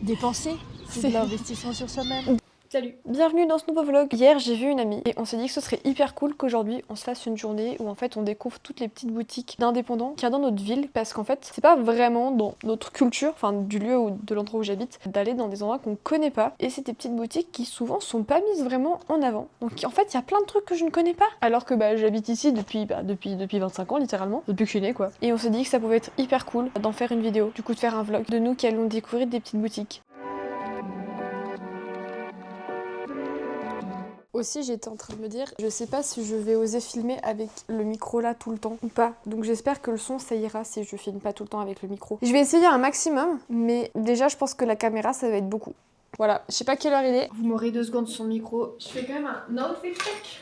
Dépenser, c'est de l'investissement sur soi-même. Salut. Bienvenue dans ce nouveau vlog. Hier j'ai vu une amie et on s'est dit que ce serait hyper cool qu'aujourd'hui on se fasse une journée où en fait on découvre toutes les petites boutiques d'indépendants qu'il y a dans notre ville, parce qu'en fait c'est pas vraiment dans notre culture, enfin du lieu ou de l'endroit où j'habite, d'aller dans des endroits qu'on connaît pas, et c'est des petites boutiques qui souvent sont pas mises vraiment en avant. Donc en fait il y a plein de trucs que je ne connais pas, alors que j'habite ici depuis 25 ans littéralement, depuis que je suis née quoi. Et on s'est dit que ça pouvait être hyper cool d'en faire une vidéo, du coup de faire un vlog de nous qui allons découvrir des petites boutiques. Aussi, j'étais en train de me dire, je sais pas si je vais oser filmer avec le micro là tout le temps ou pas. Donc j'espère que le son ça ira si je filme pas tout le temps avec le micro. Je vais essayer un maximum, mais déjà je pense que la caméra ça va être beaucoup. Voilà, je sais pas quelle heure il est. Vous m'aurez 2 secondes sur le micro. Je fais quand même un outfit check.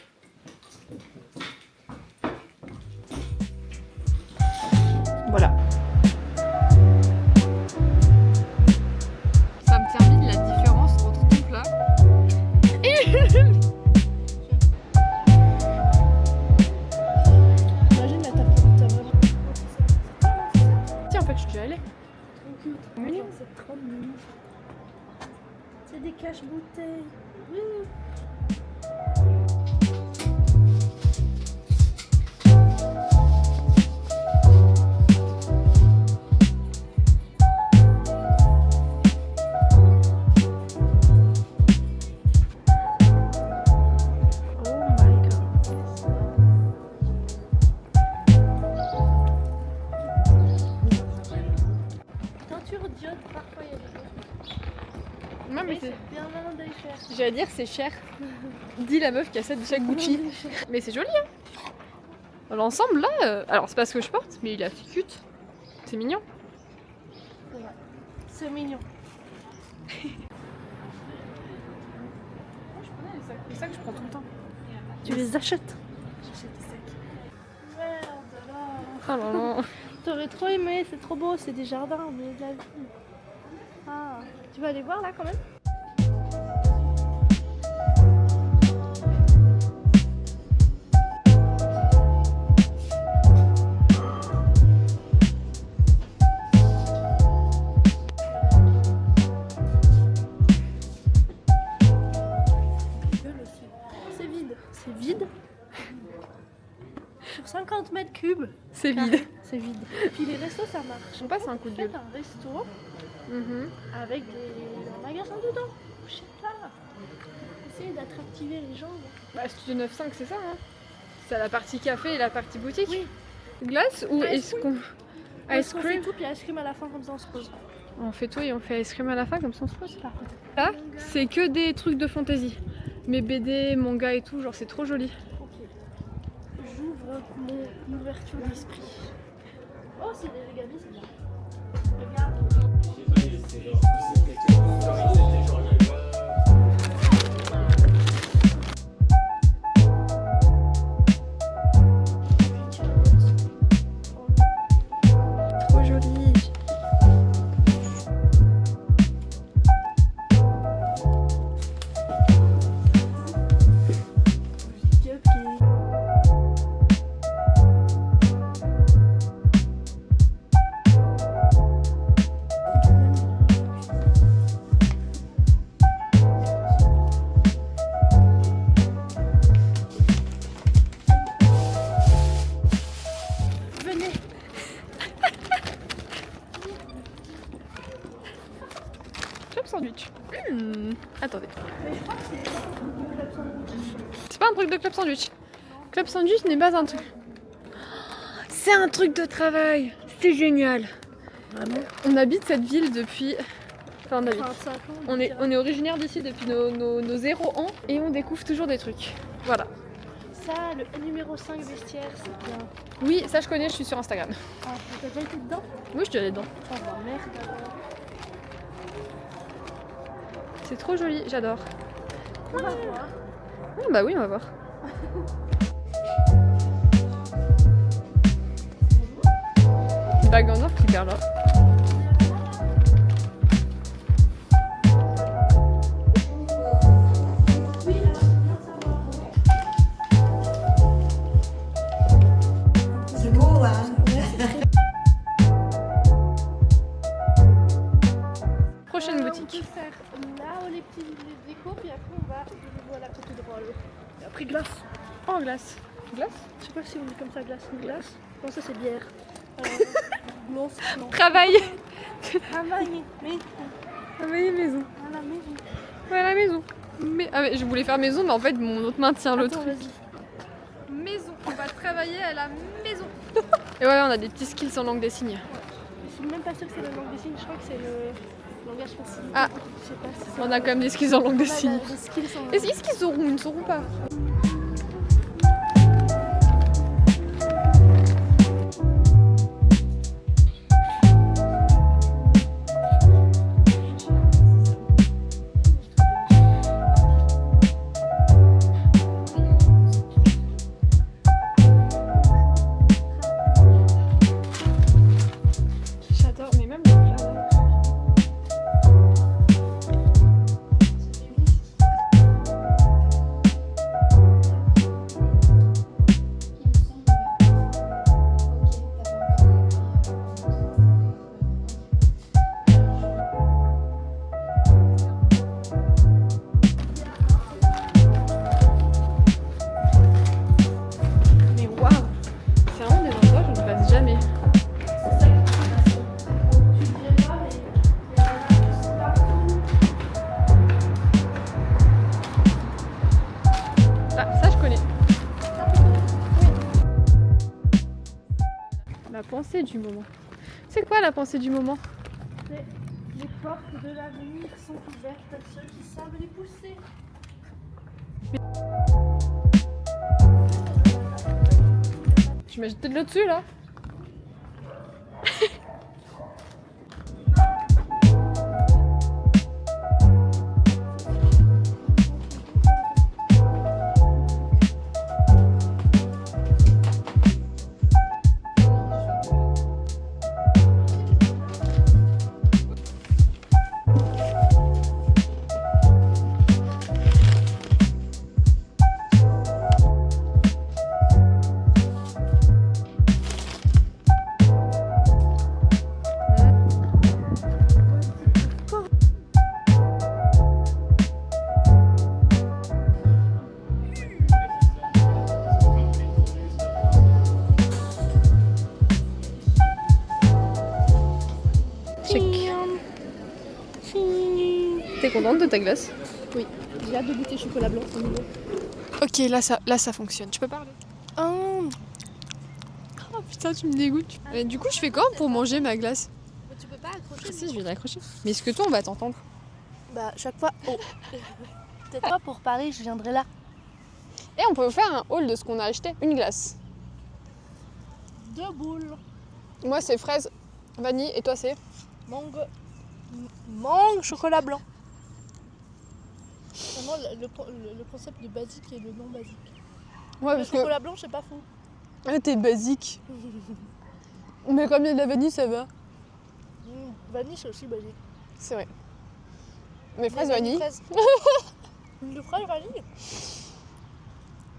Voilà. Ça me termine la différence entre tout plat. Imagine la tape de ta maman. Tiens, en fait, je suis déjà allée. Mignon. C'est trop mignon. C'est des cache-bouteilles. Oui. Parfois il y a des choses. Non, mais C'est bien malin d'aller cher. j'allais dire c'est cher. Dis la meuf qui a ça de chaque Gucci. Mais c'est joli hein. L'ensemble là, alors c'est pas ce que je porte, mais il est assez cute. C'est mignon. C'est vrai. C'est mignon. Les sacs je prends tout le temps. Tu les achètes? J'achète des sacs. Merde là. Oh là là. T'aurais trop aimé, c'est trop beau, c'est des jardins au milieu de la ville. Ah, tu vas aller voir là quand même? C'est vide. C'est vide. Sur 50 mètres cubes. C'est vide. C'est vide. Puis les restos ça marche. On passe un coup de gueule. Faites un resto avec des magasins dedans. Je sais pas. Essayez d'attractiver les gens. Studio 9.5 c'est ça hein. C'est la partie café et la partie boutique. Oui. Glace ou Ice est-ce qu'on... Ice On fait cream. tout puis ice cream à la fin comme ça on se pose. On fait tout et on fait ice cream à la fin comme ça on se pose. Parfait. Là c'est que des trucs de fantaisie. Mes BD, manga et tout, genre c'est trop joli. Ok. J'ouvre mon ouverture d'esprit. Oh c'est des origami, c'est bien. Regarde. Trop joli. Venez. Club sandwich. Attendez. Mais je crois que c'est club sandwich. C'est pas un truc de club sandwich. Club sandwich n'est pas un truc. C'est un truc de travail. C'est génial. Vraiment? On habite cette ville depuis... Enfin, on habite. 25 ans. On est originaire d'ici depuis nos 0 ans et on découvre toujours des trucs. Voilà. Ça, le numéro 5 vestiaire, c'est bien. Oui, ça je connais, je suis sur Instagram. Ah, t'as déjà été dedans? Oui, je suis allée dedans. Oh bah merde alors. C'est trop joli, j'adore. On va voir. Ah, bah oui, on va voir. Bague en or qui perd là. C'est beau, hein? Prochaine boutique. peut faire là les petits décos, puis après on va de nouveau à la côté droit. Et après glace. Oh, glace. Glace? Je sais pas si on dit comme ça glace ou glace. Non, ça c'est bière. Glace, non. Travail. Travail, mais Travailler maison. à la maison. Ouais, à la maison. Mais, ah, mais je voulais faire maison, mais en fait, mon autre main tient le Attends, truc. vas-y. Maison. On va travailler à la maison. Et ouais, on a des petits skills en langue des signes. Je suis même pas sûre que c'est la langue des signes, je crois que c'est le langage facile. Ah. Je sais pas si c'est. On a quand même des skills en langue des signes. Les skills sont. Est-ce qu'ils sauront? Ils ne sauront pas. J'adore, mais même le jardin. Mais waouh! C'est vraiment des endroits où je ne passe jamais. Ah, ça je connais. La pensée du moment. C'est quoi la pensée du moment? Les portes de l'avenir sont ouvertes à ceux qui savent les pousser. Tu m'as jeté de l'eau dessus là? T'es contente de ta glace? Oui, j'ai hâte de goûter chocolat blanc, c'est nouveau. Ok, là ça fonctionne. Tu peux parler? Oh putain, tu me dégoûtes. Du coup, je fais comment pour manger ma glace? Mais tu peux pas accrocher. Si, je vais l'accrocher. Mais est-ce que toi, on va t'entendre? Bah, chaque fois. Oh. Peut-être pas pour Paris, je viendrai là. Et on peut faire un haul de ce qu'on a acheté. Une glace. 2 boules. Moi, c'est fraise, vanille, et toi, c'est? Mangue. Mangue, chocolat blanc. Vraiment, le concept de basique et le non basique. Ouais, Le parce que chocolat blanc, c'est pas fou. ah, t'es basique. Mais comme il y a de la vanille, ça va. Vanille, c'est aussi basique. C'est vrai. Mais fraise, vanille. Fraise. De fraise, vanille.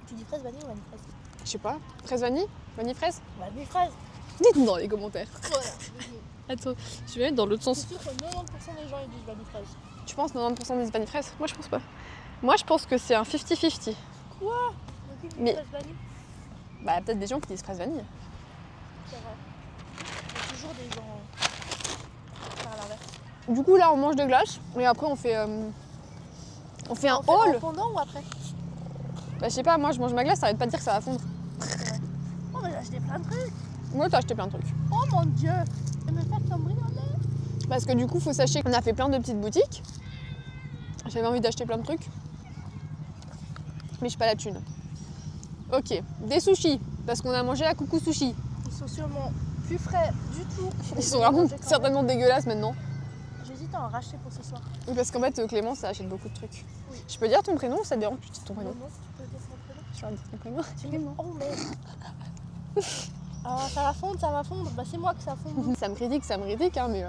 Tu dis fraise, vanille ou vanille, fraise? Je sais pas. Fraise, vanille? Vanille, fraise? Vanille, fraise. Dites-nous dans les commentaires. Voilà. Attends, je vais mettre dans l'autre C'est sens. sûr que 90% des gens ils disent vanille, fraise. Tu penses 90% des vanille fraise? Moi, je pense pas. Moi, je pense que c'est un 50-50. Quoi? Mais- Fraise, vanille? Bah, peut-être des gens qui disent fraise, vanille. C'est vrai. Il y a toujours des gens par l'inverse. Du coup, là, on mange de glace. Et après, on fait un On fait haul. en fondant ou après? Bah, je sais pas, moi, je mange ma glace, ça arrête pas de dire que ça va fondre. Oh, mais j'ai acheté plein de trucs. Moi, t'as acheté plein de trucs. Oh mon dieu. Je vais me faire cambrioler. Parce que du coup, faut sachez qu'on a fait plein de petites boutiques. J'avais envie d'acheter plein de trucs. Mais j'ai pas la thune. Ok, des sushis. Parce qu'on a mangé à Coucou Sushi. Ils sont sûrement plus frais du tout. Ils sont vraiment certainement dégueulasses maintenant. J'hésite à en racheter pour ce soir. Oui, parce qu'en fait, Clémence, ça achète beaucoup de trucs. Oui. Je peux dire ton prénom ou ça te dérange que je dise ton prénom? Non, tu peux dire mon prénom. Je vais dire ton prénom. Clément. Oh merde. Ah, ça va fondre, ça va fondre. Bah, c'est moi que ça fond. Ça me critique, hein, mais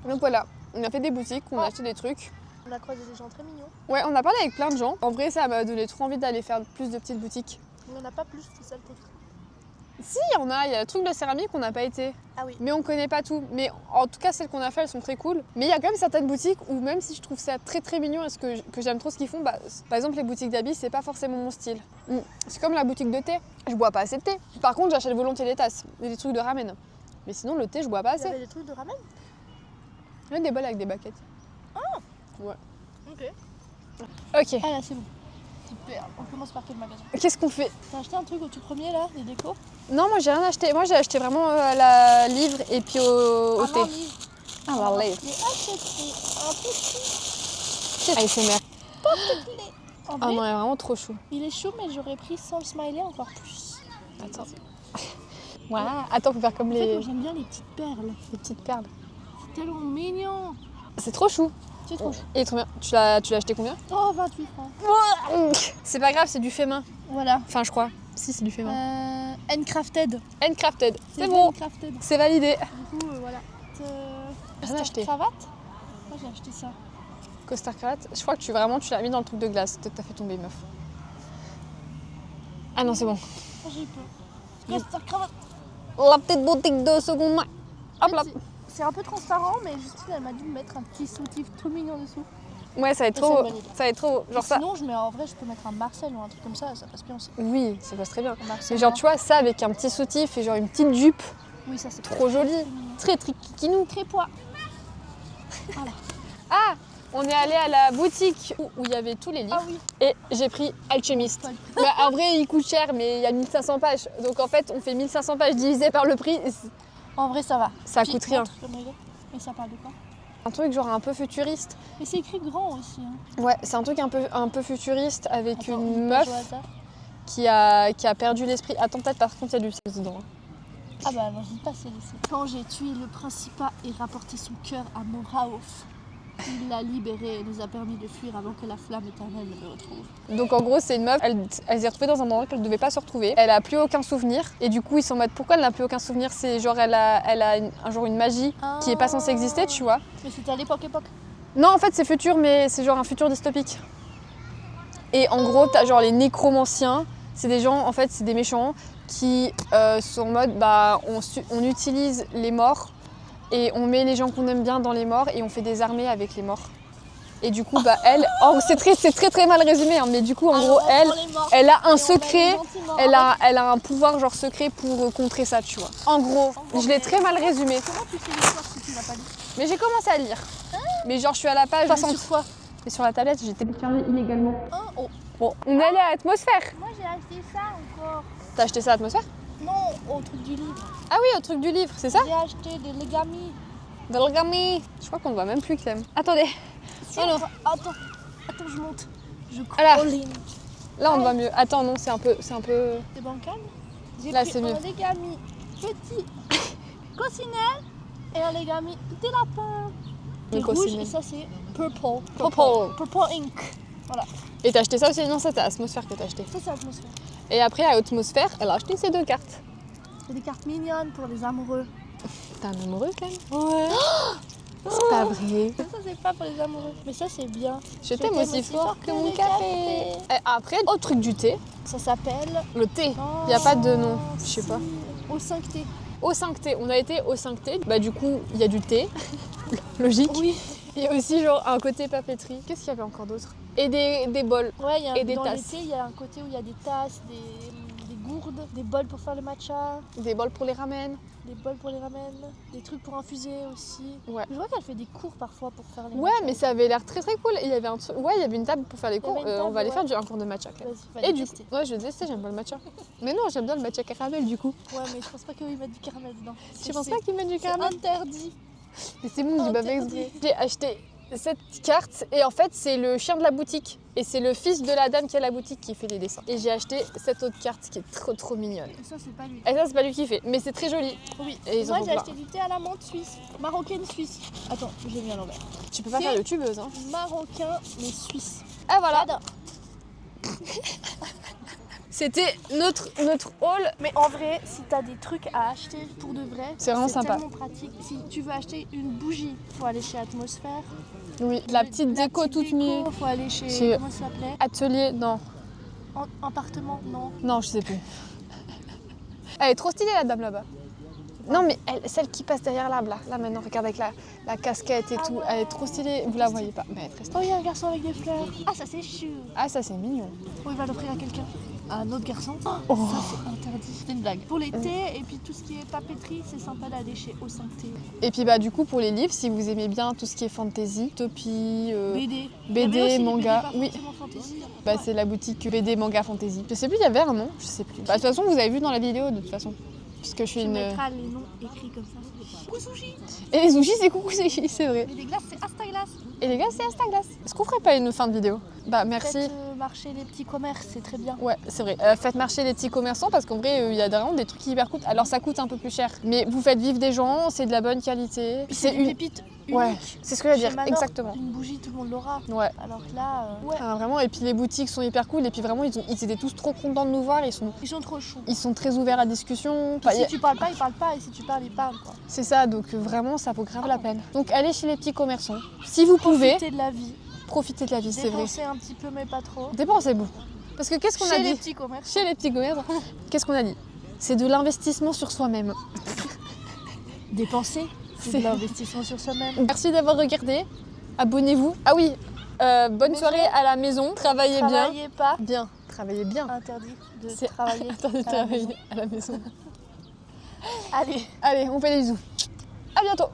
donc voilà, on a fait des boutiques, on a acheté des trucs. On a croisé des gens très mignons. Ouais, on a parlé avec plein de gens. En vrai, ça m'a donné trop envie d'aller faire plus de petites boutiques. Mais on n'a pas plus, c'est ça le truc. Si, il y en a, il y a le truc de céramique qu'on n'a pas été. Ah oui. Mais on connaît pas tout. Mais en tout cas, celles qu'on a fait, elles sont très cool. Mais il y a quand même certaines boutiques où même si je trouve ça très très mignon et que j'aime trop ce qu'ils font, bah, par exemple les boutiques d'habits, c'est pas forcément mon style. C'est comme la boutique de thé. Je bois pas assez de thé. Par contre, j'achète volontiers des tasses et des trucs de ramen. Mais sinon, le thé, je bois pas Il y assez. avait des trucs de ramen? Il y a des bols avec des baguettes. Ah. Ouais. Ok. Ok. Ah là, c'est bon. Super. On commence par quel magasin? Qu'est-ce qu'on fait? T'as acheté un truc au tout premier là, des décos? Non, moi j'ai rien acheté. Moi j'ai acheté vraiment la livre et puis au thé. Livre. Ah, la livre. J'ai acheté un petit ASMR. porte-clés. En Ah vrai, non, il est vraiment trop chou. il est chaud, mais j'aurais pris sans le smiley encore plus. Attends. Voilà. Attends, faut faire comme En fait, les moi j'aime bien les petites perles. petites perles. C'est tellement mignon. C'est trop chou. C'est trop chou. Et trop bien. Tu l'as acheté combien? Oh, 28 francs. C'est pas grave, c'est du fait main. Voilà. Enfin, je crois. Si, c'est du fait main. Handcrafted. Handcrafted. C'est bon. Handcrafted. C'est validé. Du coup, voilà. Rien acheté. Cravate. Moi j'ai acheté ça. Costard cravate. Je crois que tu l'as mis dans le truc de glace. Peut-être t'as fait tomber, meuf. Ah non, c'est bon. Oh, j'ai eu peur. Costard cravate. La petite boutique de seconde main. Hop là. C'est un peu transparent, mais Justine elle m'a dit de mettre un petit soutif tout mignon dessous. Ouais, ça va être Et trop. c'est une bonne idée. Ça va être trop. Genre ça. Sinon, en vrai, je peux mettre un Marcel ou un truc comme ça passe bien aussi. Oui, ça passe très bien. Un Marcel Mais genre, blanc. tu vois, ça avec un petit soutif et genre une petite jupe. Oui, ça c'est Trop joli. Très triquinou. Très poids. Ah, on est allé à la boutique où il y avait tous les livres Ah oui. et j'ai pris Alchemist. Pas le Bah, en vrai, il coûte cher, mais il y a 1500 pages. Donc en fait, on fait 1500 pages divisé par le prix. Et En vrai, ça va. ça Puis, coûte rien. montre, j'aimerais bien. Et ça parle de quoi? Un truc genre un peu futuriste. Mais c'est écrit grand aussi. Hein. Ouais, c'est un truc un peu futuriste avec Attends, une page meuf au hasard. qui a perdu l'esprit. Attends, peut-être par contre, il y a du sexe dedans. Hein. Ah bah non, je dis pas c'est laissé. Quand j'ai tué le principat et rapporté son cœur à Moraof, il l'a libéré et nous a permis de fuir avant que la flamme éternelle ne le retrouve. Donc en gros, c'est une meuf, elle s'est retrouvée dans un endroit qu'elle ne devait pas se retrouver. Elle a plus aucun souvenir. Et du coup, ils sont en mode pourquoi elle n'a plus aucun souvenir? C'est genre elle a un jour une magie qui est pas censée exister, tu vois. Mais c'était à l'époque. Non, en fait, c'est futur, mais c'est genre un futur dystopique. Et en gros, t'as genre les nécromanciens. C'est des gens, en fait, c'est des méchants qui sont en mode bah on utilise les morts et on met les gens qu'on aime bien dans les morts et on fait des armées avec les morts. Et du coup, bah elle, c'est très mal résumé, hein, mais du coup, en gros, elle a un secret, elle a un pouvoir genre secret pour contrer ça, tu vois. En gros, je l'ai très mal résumé. Comment tu sais l'histoire si tu l'as pas lu? Mais j'ai commencé à lire. Mais genre, je suis à la page 60. Sur quoi? Et sur la tablette, j'ai téléchargé illégalement. Oh. Bon, on est allé à Atmosphère. Moi j'ai acheté ça encore. T'as acheté ça à Atmosphère? Non, au truc du livre. Ah oui, au truc du livre, c'est ça? J'ai acheté des legami. De l'origami. Je crois qu'on ne voit même plus, Clem. Attendez. Si, Oh non. Attends, je monte. Je Voilà. crawling. Là, on voit mieux. Attends, non, c'est un peu. C'est bancal. J'ai Là, pris c'est mieux. un legami petit coccinelle et un legami de lapin. Une C'est rouge coccinelle. et ça c'est purple. Purple. Ink. Et t'as acheté ça aussi? Non, ça, t'as Atmosphère que t'as acheté. Ça c'est l'atmosphère. Et après, à Atmosphère, elle a acheté ces deux cartes. C'est des cartes mignonnes pour les amoureux. T'es un amoureux, Clem? Ouais. C'est pas vrai. Ça c'est pas pour les amoureux. Mais ça c'est bien. Je t'aime aussi fort que mon café. Et après, autre truc du thé, Ça s'appelle... le thé. Il n'y a pas de nom, je sais pas. Au 5T. Au 5T, on a été au 5T. Bah du coup, il y a du thé, logique. Oui. Il y a aussi genre un côté papeterie. Qu'est-ce qu'il y avait encore d'autre? Et des bols. Ouais, Et des dans tasses. l'été, il y a un côté où il y a des tasses, des gourdes, des bols pour faire le matcha, Des bols pour les ramen. des bols pour les ramen, des trucs pour infuser aussi. Ouais. Je vois qu'elle fait des cours parfois pour faire les Ouais, matchas. mais ça avait l'air très cool. Il y avait il y avait une table pour faire les Il y avait cours. une table, On va aller ouais. faire un cours de matcha. Clem. Vas-y, va Et les du coup, tester. ouais, je vais tester, j'aime pas le matcha. Mais non, j'aime bien le matcha caramel du coup. Ouais, mais je pense pas qu'ils mettent du caramel dedans. Je pense pas qu'ils mettent du caramel. Interdit. Mais c'est bon, j'ai pas fait Interdit. exprès. J'ai acheté cette carte et en fait, c'est le chien de la boutique. Et c'est le fils de la dame qui a la boutique qui fait les dessins. Et j'ai acheté cette autre carte qui est trop mignonne. Et ça, c'est pas lui. Et ça, c'est pas lui qui fait, mais c'est très joli. Oui. Et ils en Moi, font j'ai plein. acheté du thé à la menthe suisse. Marocaine suisse. Attends, j'ai mis à l'envers. Tu peux pas C'est- faire de tubeuse, hein. Marocain, mais suisse. Ah voilà, J'adore. c'était notre haul. Mais en vrai, si t'as des trucs à acheter pour de vrai, C'est vraiment sympa. tellement pratique. Si tu veux acheter une bougie, faut aller chez Atmosphère. Oui, la petite déco toute déco, mignonne. faut aller chez... Chez- Comment ça s'appelait? Atelier, non, Appartement, non. non, je sais plus. Elle est trop stylée la dame là-bas. Non mais celle qui passe derrière l'arbre là maintenant regarde avec la casquette et tout, ouais. Elle est trop stylée, vous la voyez pas, mais elle est très Oh, stylée. il y a un garçon avec des fleurs. Ah, ça c'est chou. Ah ça c'est mignon. Oh, il va l'offrir à quelqu'un. À un autre garçon. Oh. Ça c'est interdit. C'est une blague. Pour les thés et puis tout ce qui est papeterie, c'est sympa d'aller chez O5T. Et puis bah du coup pour les livres, si vous aimez bien tout ce qui est fantasy, utopie, BD. BD, Il y avait aussi des manga, BD, pas oui. forcément fantasy. Bah Ouais. c'est la boutique BD manga fantasy. Je sais plus, il y avait un nom, je sais plus. Bah de toute façon vous avez vu dans la vidéo de toute façon. Puisque je suis Tu une. mettras les noms écrits comme ça. Coucou sushi. Et les sushis c'est coucou sushi, c'est vrai. Mais les glaces c'est Astaglass. Et les gars c'est Instaglass. Est-ce qu'on ferait pas une fin de vidéo? Bah merci. Faites marcher les petits commerces, c'est très bien. Ouais, c'est vrai. Faites marcher les petits commerçants parce qu'en vrai, il y a vraiment des trucs qui hyper coûtent. Alors ça coûte un peu plus cher, mais vous faites vivre des gens, c'est de la bonne qualité. Puis c'est une pépite unique. Ouais, c'est ce que je veux Chez dire, Manor, exactement. Une bougie, tout le monde l'aura. Ouais. Alors que là, ouais. Ah, vraiment, et puis les boutiques sont hyper cool, et puis vraiment, ils étaient tous trop contents de nous voir, Ils sont trop choux. ils sont très ouverts à la discussion. Si tu parles pas, ils parlent pas, et si tu parles, ils parlent quoi. C'est ça, donc vraiment, ça vaut grave la peine. Donc allez chez les petits commerçants. Si vous pouvez, Profiter de la vie. profitez de la vie, c'est vrai. Dépenser un petit peu, mais pas trop. Dépensez beaucoup. Parce que qu'est-ce qu'on a Chez les dit petits commerces. Chez les petits commerçants, qu'est-ce qu'on a dit? C'est de l'investissement sur soi-même. Dépenser, C'est- c'est de l'investissement sur soi-même. Merci d'avoir regardé. Abonnez-vous. Ah oui, bonne soirée à la maison. Travaillez bien. Travaillez pas. Bien. Travaillez bien. Interdit de C'est travailler. Attendez, à la travaillez maison. à la maison. Allez. Allez, on fait des bisous. À bientôt.